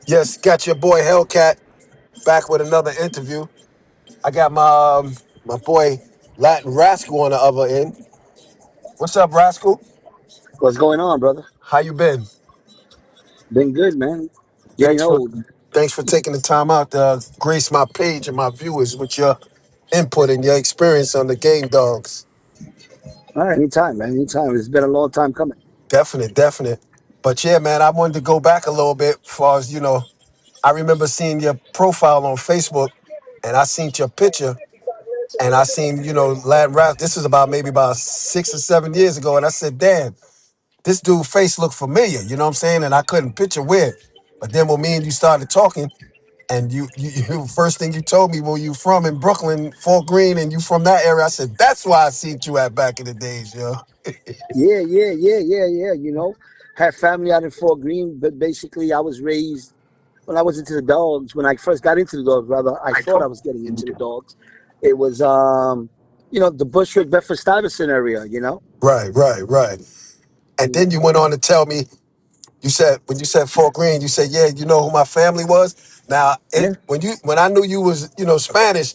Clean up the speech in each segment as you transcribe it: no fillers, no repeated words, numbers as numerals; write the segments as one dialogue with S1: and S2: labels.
S1: Yes, got your boy Hellcat back with another interview. I got my boy Latin Rascal on the other end. What's up, Rascal?
S2: What's going on, brother?
S1: How you been?
S2: Been good, man. Getting
S1: Thanks for
S2: old.
S1: thanks for taking the time out to grace my page and my viewers with your input and your experience on the game dogs.
S2: All right, anytime, man. Anytime. It's been a long time coming.
S1: Definite, definite. But yeah, man, I wanted to go back a little bit as far as, I remember seeing your profile on Facebook and I seen your picture and I seen, Latin rap. This is about maybe about 6 or 7 years ago. And I said, damn, this dude face looked familiar, you know what I'm saying? And I couldn't picture where. But then when me and you started talking, and you first thing you told me, where you from in Brooklyn, Fort Greene, and you from that area. I said, that's why I seen you at back in the days, yo.
S2: Yeah. Had family out in Fort Greene, but basically I was raised when I was into the dogs. When I first got into the dogs, rather, I thought I was getting into the dogs. It was, the Bushwick, Bedford Stuyvesant area.
S1: Right, right, right. And then you went on to tell me, you said when you said Fort Greene, you said, yeah, you know who my family was. Now,
S2: Yeah,
S1: when I knew you was Spanish,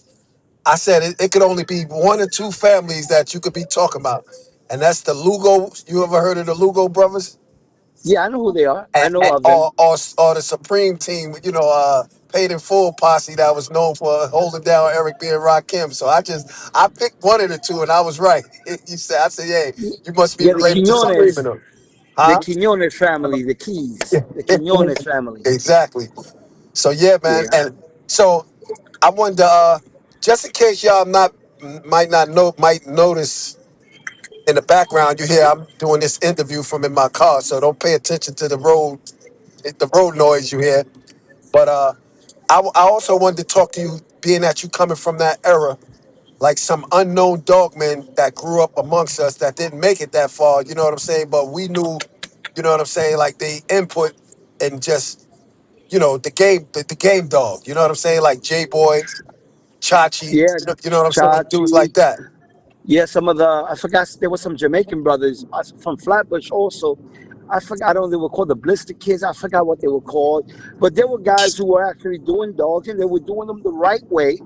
S1: I said it could only be one or two families that you could be talking about, and that's the Lugo. You ever heard of the Lugo brothers?
S2: yeah. I know who they are. I
S1: And,
S2: know
S1: and
S2: of them.
S1: or the Supreme Team, paid in full posse that was known for holding down Eric B and Rakim. So I picked one of the two, and I was right. I said, yeah, you must be
S2: Yeah, the
S1: related to Supreme,
S2: Quinones,
S1: enough,
S2: the
S1: huh?
S2: Quinones family, the Keys, the Quinones family.
S1: Exactly. So yeah, man,
S2: Yeah.
S1: and so I wanted to, just in case y'all not might not know might notice in the background, you hear I'm doing this interview from in my car, so don't pay attention to the road noise you hear. But I also wanted to talk to you, being that you coming from that era, like some unknown dogmen that grew up amongst us that didn't make it that far. You know what I'm saying? But we knew, you know what I'm saying, like they input and just the game dog. You know what I'm saying? Like J Boy, Chachi.
S2: Yeah,
S1: You know what I'm saying? Dudes like
S2: Chachi.
S1: that.
S2: Yeah, some of the I forgot there was some Jamaican brothers from Flatbush also. I forgot. I don't know, they were called the Blister Kids. I forgot what they were called, but there were guys who were actually doing dogs and they were doing them the right way.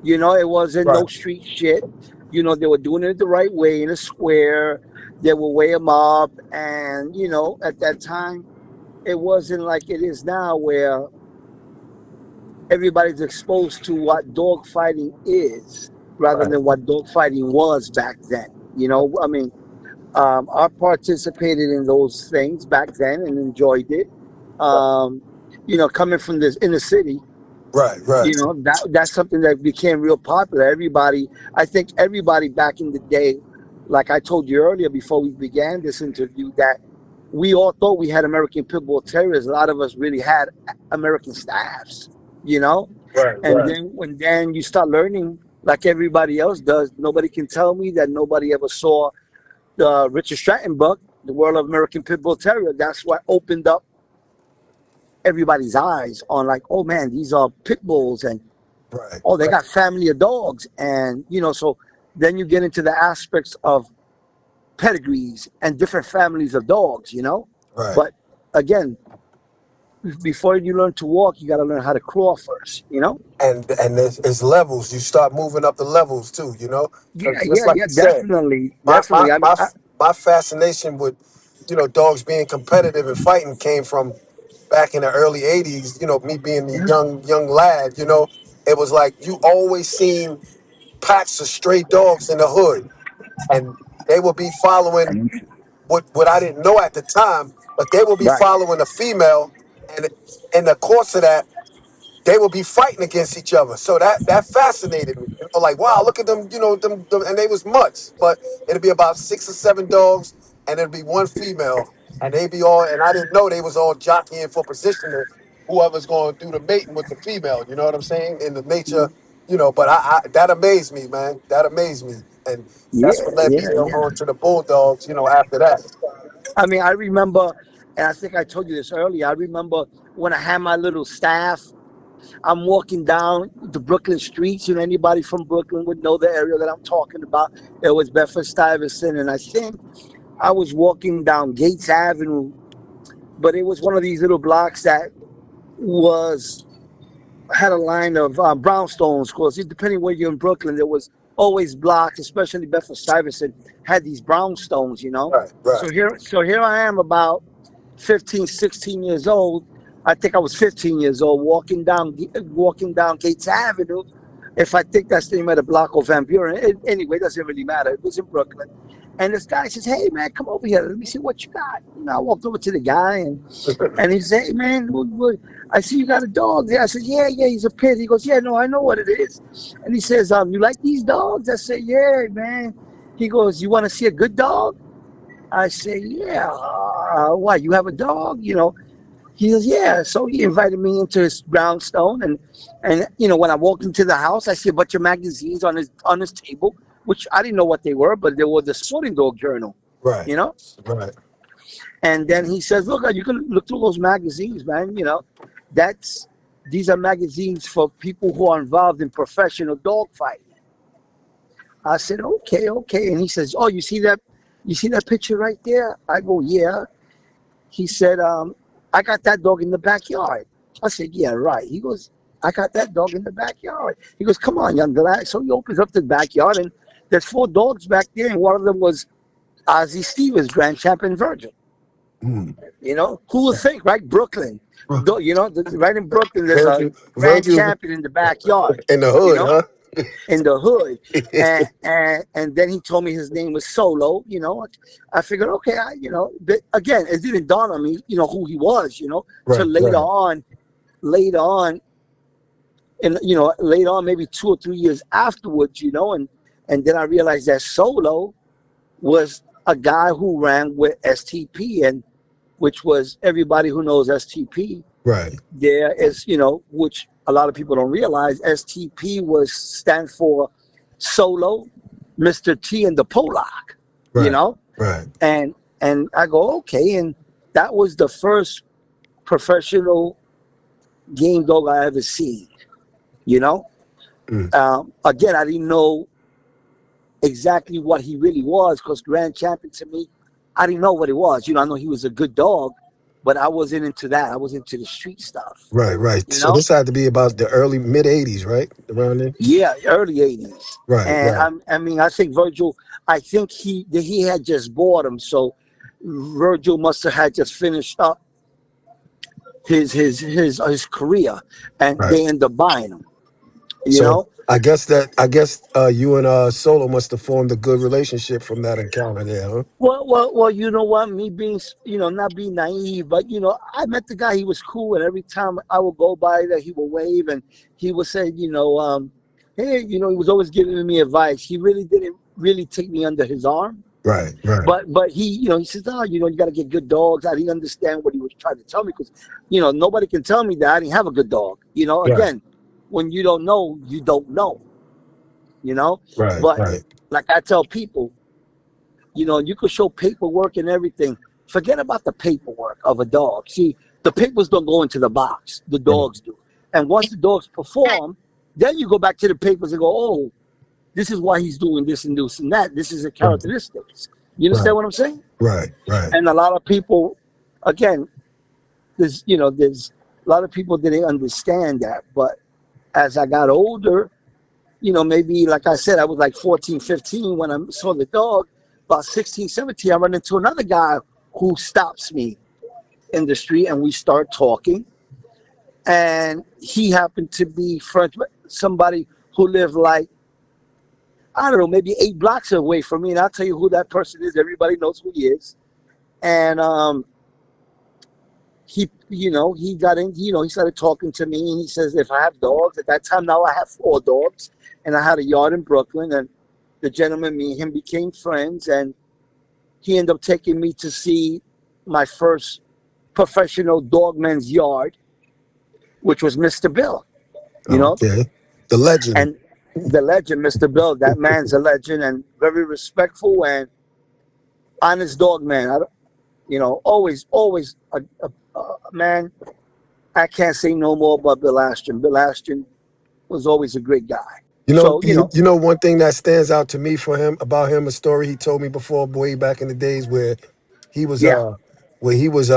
S2: It wasn't no
S1: Right.
S2: street shit. They were doing it the right way in a square. They would weigh them up, and at that time, it wasn't like it is now where everybody's exposed to what dog fighting is rather
S1: Right.
S2: than what dog fighting was back then. I mean, I participated in those things back then and enjoyed it. Um, coming from this inner city,
S1: Right. Right.
S2: that's something that became real popular. I think everybody back in the day, like I told you earlier before we began this interview, that we all thought we had American Pit Bull Terriers. A lot of us really had American staffs, you know.
S1: Right.
S2: And
S1: Right.
S2: then you start learning, like everybody else does. Nobody can tell me that nobody ever saw the Richard Stratton book, The World of American Pit Bull Terrier. That's what opened up everybody's eyes on, like, oh man, these are pit bulls, and
S1: Right.
S2: oh, they
S1: Right.
S2: got family of dogs. And so then you get into the aspects of pedigrees and different families of dogs.
S1: Right.
S2: But again, before you learn to walk, you got to learn how to crawl first.
S1: And there's levels. You start moving up the levels too.
S2: Yeah,
S1: Because just
S2: yeah,
S1: like
S2: yeah,
S1: you said,
S2: definitely,
S1: my my
S2: definitely. I mean,
S1: my my fascination with dogs being competitive and fighting came from back in the early '80s. Me being the young lad. It was like you always seen packs of stray dogs in the hood, and they would be following what I didn't know at the time, but they will be
S2: right.
S1: following a female, and in the course of that, they will be fighting against each other. So that fascinated me. Like, wow, look at them, and they was mutts, but it'd be about 6 or 7 dogs, and it'd be one female, and they be all, and I didn't know they was all jockeying for position of whoever's going to do the mating with the female. You know what I'm saying? In the nature, but I that amazed me, man. That amazed me, and that's
S2: Yeah,
S1: what led me
S2: yeah, yeah.
S1: on to the bulldogs. After that.
S2: I mean, I remember, and I think I told you this earlier. I remember when I had my little staff. I'm walking down the Brooklyn streets. Anybody from Brooklyn would know the area that I'm talking about. It was Bedford Stuyvesant, and I think I was walking down Gates Avenue, but it was one of these little blocks that was had a line of brownstones. Of course, depending where you're in Brooklyn, there was always blocks, especially Bedford Stuyvesant had these brownstones.
S1: Right, right.
S2: So here I am, about 15, 16 years old. I think I was 15 years old, walking down Gates Avenue. If I think that's the name of the block or Van Buren, anyway, it doesn't really matter. It was in Brooklyn. And this guy says, "Hey man, come over here. Let me see what you got." I walked over to the guy, and he said, "Hey man, I see you got a dog there." I said, "Yeah, yeah, he's a pit." He goes, "Yeah, no, I know what it is." And he says, "You like these dogs?" I said, "Yeah, man." He goes, "You want to see a good dog?" I say, "Yeah." Why? You have a dog? He says, "Yeah." So he invited me into his brownstone, and when I walked into the house, I see a bunch of magazines on his table, which I didn't know what they were, but they were the Sporting Dog Journal,
S1: Right,
S2: you know.
S1: right.
S2: And then he says, "Look, you can look through those magazines, man. That's these are magazines for people who are involved in professional dog fighting." I said, "Okay, okay." And he says, "Oh, you see that? You see that picture right there?" I go, "Yeah." He said, "I got that dog in the backyard." I said, "Yeah, right." He goes, "I got that dog in the backyard." He goes, "Come on, young guy." So he opens up the backyard, and there's four dogs back there, and one of them was Ozzie Stevens, Grand Champion Virgil.
S1: Mm.
S2: Who would think, right? Brooklyn. Right in Brooklyn, there's a
S1: Virgil,
S2: Grand
S1: Virgil
S2: Champion in the backyard,
S1: in the
S2: you
S1: hood,
S2: know,
S1: huh?
S2: in the hood. And then he told me his name was Solo. I figured, okay, but again, it didn't dawn on me, who he was, till
S1: Right, right.
S2: later on, and later on, maybe 2 or 3 years afterwards, and then I realized that Solo was a guy who ran with STP, and which was, everybody who knows STP.
S1: Right,
S2: There is, which a lot of people don't realize, STP was stand for Solo, Mr. T, and the Polak, you
S1: right,
S2: know,
S1: right.
S2: and I go, okay, and that was the first professional game dog I ever seen, you know.
S1: Mm.
S2: Again, I didn't know exactly what he really was, because Grand Champion to me, I didn't know what it was. I know he was a good dog, but I wasn't into that. I was into the street stuff,
S1: Right, right.
S2: you
S1: So
S2: know.
S1: this had to be about the early mid '80s, right? Around then.
S2: Yeah, early '80s,
S1: Right,
S2: and
S1: right.
S2: I mean, I think Virgil. I think he had just bought him, so Virgil must have had just finished up his career, and
S1: Right.
S2: they end up buying him. You
S1: So
S2: know,
S1: I guess you and Solo must have formed a good relationship from that encounter there, huh?
S2: well. You know what? Me being, not being naive, but I met the guy. He was cool, and every time I would go by there, he would wave, and he would say, "Hey," he was always giving me advice. He really didn't really take me under his arm.
S1: Right, right,
S2: But he says, "Oh, you got to get good dogs." I didn't understand what he was trying to tell me, because, nobody can tell me that I didn't have a good dog.
S1: right,
S2: Again, when you don't know, you don't know. You know,
S1: right,
S2: but
S1: right.
S2: like I tell people, you could show paperwork and everything. Forget about the paperwork of a dog. See, the papers don't go into the box. The
S1: Right,
S2: dogs do. And once the dogs perform, then you go back to the papers and go, "Oh, this is why he's doing this and this and that. This is the
S1: right,
S2: characteristics." You
S1: right,
S2: understand what I'm saying?
S1: right, right.
S2: And a lot of people, again, there's a lot of people didn't understand that. But as I got older, maybe, like I said, I was like 14, 15 when I saw the dog. About 16, 17, I run into another guy who stops me in the street, and we start talking. And he happened to be friends with somebody who lived, like, I don't know, maybe 8 blocks away from me. And I'll tell you who that person is. Everybody knows who he is. And he got in, he started talking to me, and he says, if I have dogs, at that time, now I have 4 dogs, and I had a yard in Brooklyn, and the gentleman, me and him became friends, and he ended up taking me to see my first professional dogman's yard, which was Mr. Bill, you know,
S1: Okay. The legend.
S2: and the legend, Mr. Bill, that man's a legend, and very respectful and honest dog man. Always a man. I can't say no more about Bill Ashton. Bill Ashton was always a great guy.
S1: You know,
S2: So,
S1: you know one thing that stands out to me for him about him, a story he told me before, way back in the days where he was
S2: yeah,
S1: where he was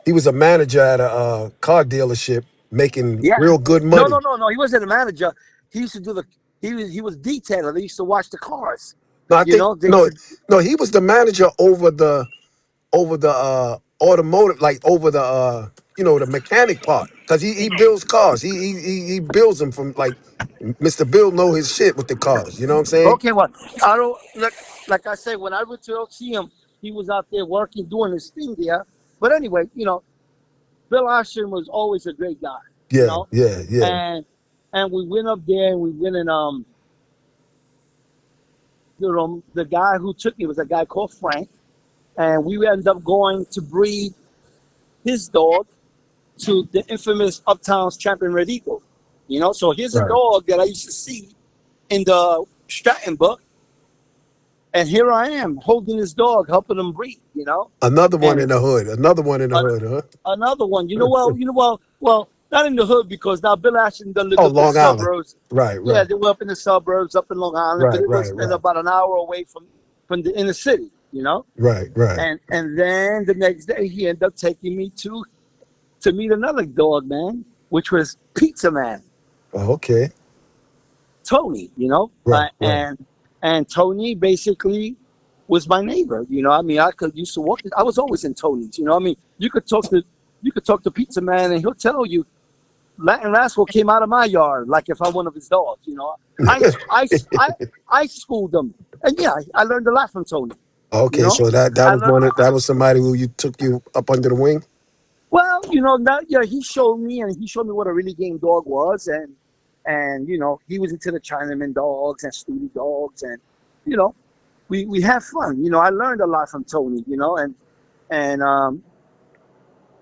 S1: He was a manager at a car dealership, making
S2: Yeah.
S1: real good
S2: No, no,
S1: money.
S2: no, no. He wasn't a manager. He used to do the. He was detailer. They used to watch the cars.
S1: No, I
S2: You
S1: think
S2: know, they used
S1: no,
S2: to.
S1: no. He was the manager over the automotive, like over the the mechanic part, because he builds cars. He builds them from like Mr. Bill know his shit with the cars. You know what I'm saying?
S2: Okay, well, I don't like I said when I went to go see him, he was out there working, doing his thing there. But anyway, Bill Ashton was always a great guy. You
S1: Yeah,
S2: know,
S1: yeah, yeah.
S2: and we went up there and we went in the guy who took me was a guy called Frank, and we ended up going to breed his dog to the infamous Uptown's Champion Red Eagle. So here's a
S1: Right.
S2: dog that I used to see in the Stratton book, and here I am holding this dog, helping him breed.
S1: Another one
S2: And
S1: in the hood. Another one in the
S2: an,
S1: hood, huh?
S2: another one, well, not in the hood because now Bill Ashton done lived
S1: Oh,
S2: up in the
S1: Long Island.
S2: suburbs.
S1: Right,
S2: Yeah,
S1: right,
S2: they were up in the suburbs, up in Long Island, but
S1: right,
S2: it
S1: right,
S2: was in
S1: right,
S2: about an hour away from the inner city.
S1: right, right.
S2: And then the next day he ended up taking me to meet another dog, man, which was Pizza Man,
S1: Oh, okay.
S2: Tony.
S1: Right, right.
S2: And Tony basically was my neighbor. I mean, I could used to walk. I was always in Tony's. I mean, you could talk to Pizza Man, and he'll tell you Latin Rascal came out of my yard like if I'm one of his dogs. I I I I schooled him, and yeah, I learned a lot from Tony. You
S1: Okay,
S2: know,
S1: so that
S2: I
S1: was
S2: learned.
S1: that was somebody who you took you up under the wing.
S2: Well, now, yeah, he showed me what a really game dog was, and he was into the Chinaman dogs and Studi dogs, and you know, we have fun. I learned a lot from Tony.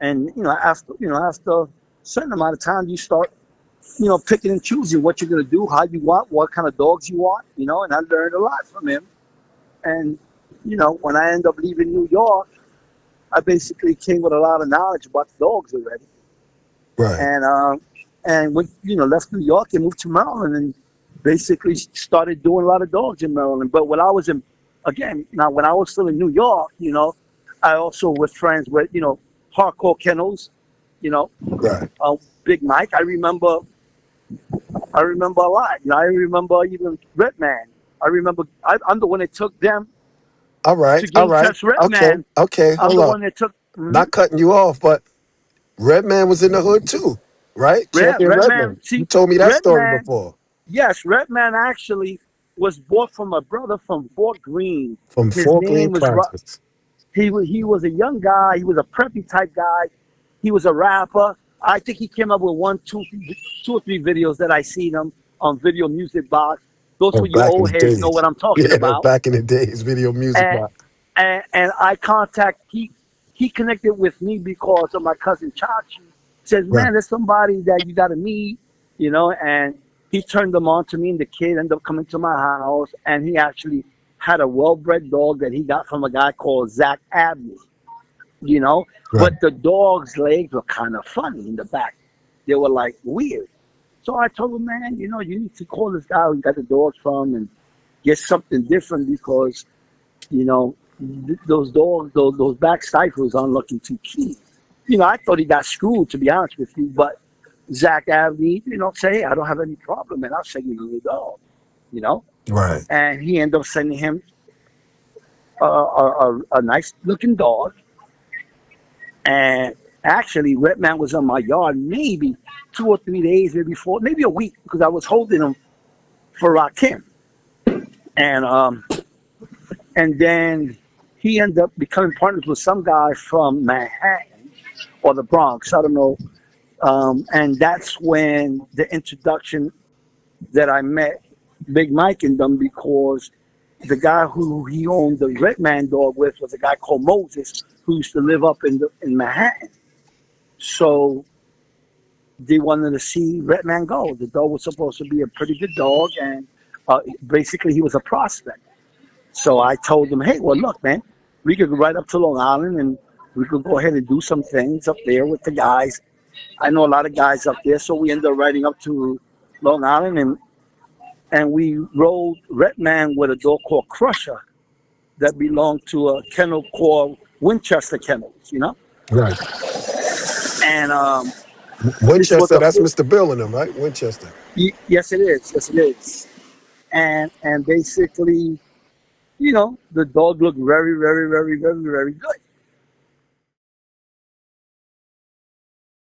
S2: And after a certain amount of time, you start picking and choosing what you're gonna do, how you want, what kind of dogs you want. And I learned a lot from him. And when I ended up leaving New York, I basically came with a lot of knowledge about the dogs already.
S1: Right,
S2: And when left New York and moved to Maryland and basically started doing a lot of dogs in Maryland. But when I was when I was still in New York, I also was friends with hardcore kennels, you know,
S1: right.
S2: Big Mike. I remember a lot. I remember even Redman. I'm the one that took them
S1: All right,
S2: to
S1: all
S2: game
S1: right.
S2: test
S1: Okay,
S2: Redman.
S1: okay.
S2: I'm
S1: Hold
S2: the
S1: up.
S2: one that took. Mhm.
S1: Not cutting you off, but Redman was in the hood too, right?
S2: Yeah,
S1: Champion
S2: Redman.
S1: Redman. You
S2: See,
S1: told me that story
S2: Redman.
S1: before.
S2: Yes, Redman actually was bought from a brother from Fort Greene.
S1: From
S2: His
S1: Fort Greene
S2: name was
S1: Plaza.
S2: he was a young guy. He was a preppy type guy. He was a rapper. I think he came up with two or three videos that I seen him on Video Music Box. Those
S1: Oh,
S2: for you
S1: back in
S2: old
S1: the
S2: heads know what
S1: days.
S2: I'm talking
S1: Yeah,
S2: about.
S1: back in the days, video music
S2: And
S1: box.
S2: and I contact he connected with me because of my cousin Chachi. Says,
S1: Right,
S2: man, there's somebody that you got to meet, and he turned them on to me, and the kid ended up coming to my house, and he actually had a well-bred dog that he got from a guy called Zach Abney, you know,
S1: right,
S2: but the dog's legs were kind of funny in the back. They were like weird. So I told him, man, you need to call this guy who you got the dogs from and get something different because those dogs, those back stifles aren't looking too keen. I thought he got screwed, to be honest with you. But Zach Abney, say, hey, I don't have any problem, and I'll send you the dog, you know.
S1: right.
S2: And he ended up sending him a nice looking dog. And actually, Redman was on my yard maybe 2 or 3 days, maybe four, maybe a week, because I was holding him for Rakim. And then he ended up becoming partners with some guy from Manhattan or the Bronx. I don't know. And that's when the introduction that I met Big Mike and them because the guy who he owned the Redman dog with was a guy called Moses who used to live up in Manhattan. So they wanted to see Redman go. The dog was supposed to be a pretty good dog, and basically he was a prospect. So I told them, hey, well, look, man, we could go right up to Long Island and we could go ahead and do some things up there with the guys. I know a lot of guys up there, so we ended up riding up to Long Island and we rode Redman with a dog called Crusher that belonged to a kennel called Winchester Kennels.
S1: Right.
S2: and this was
S1: Winchester,
S2: the
S1: that's
S2: full.
S1: Mr. Bill in them, right? Winchester.
S2: Yes, it is. Yes, it is. And basically, the dog looked very, very, very, very, very good.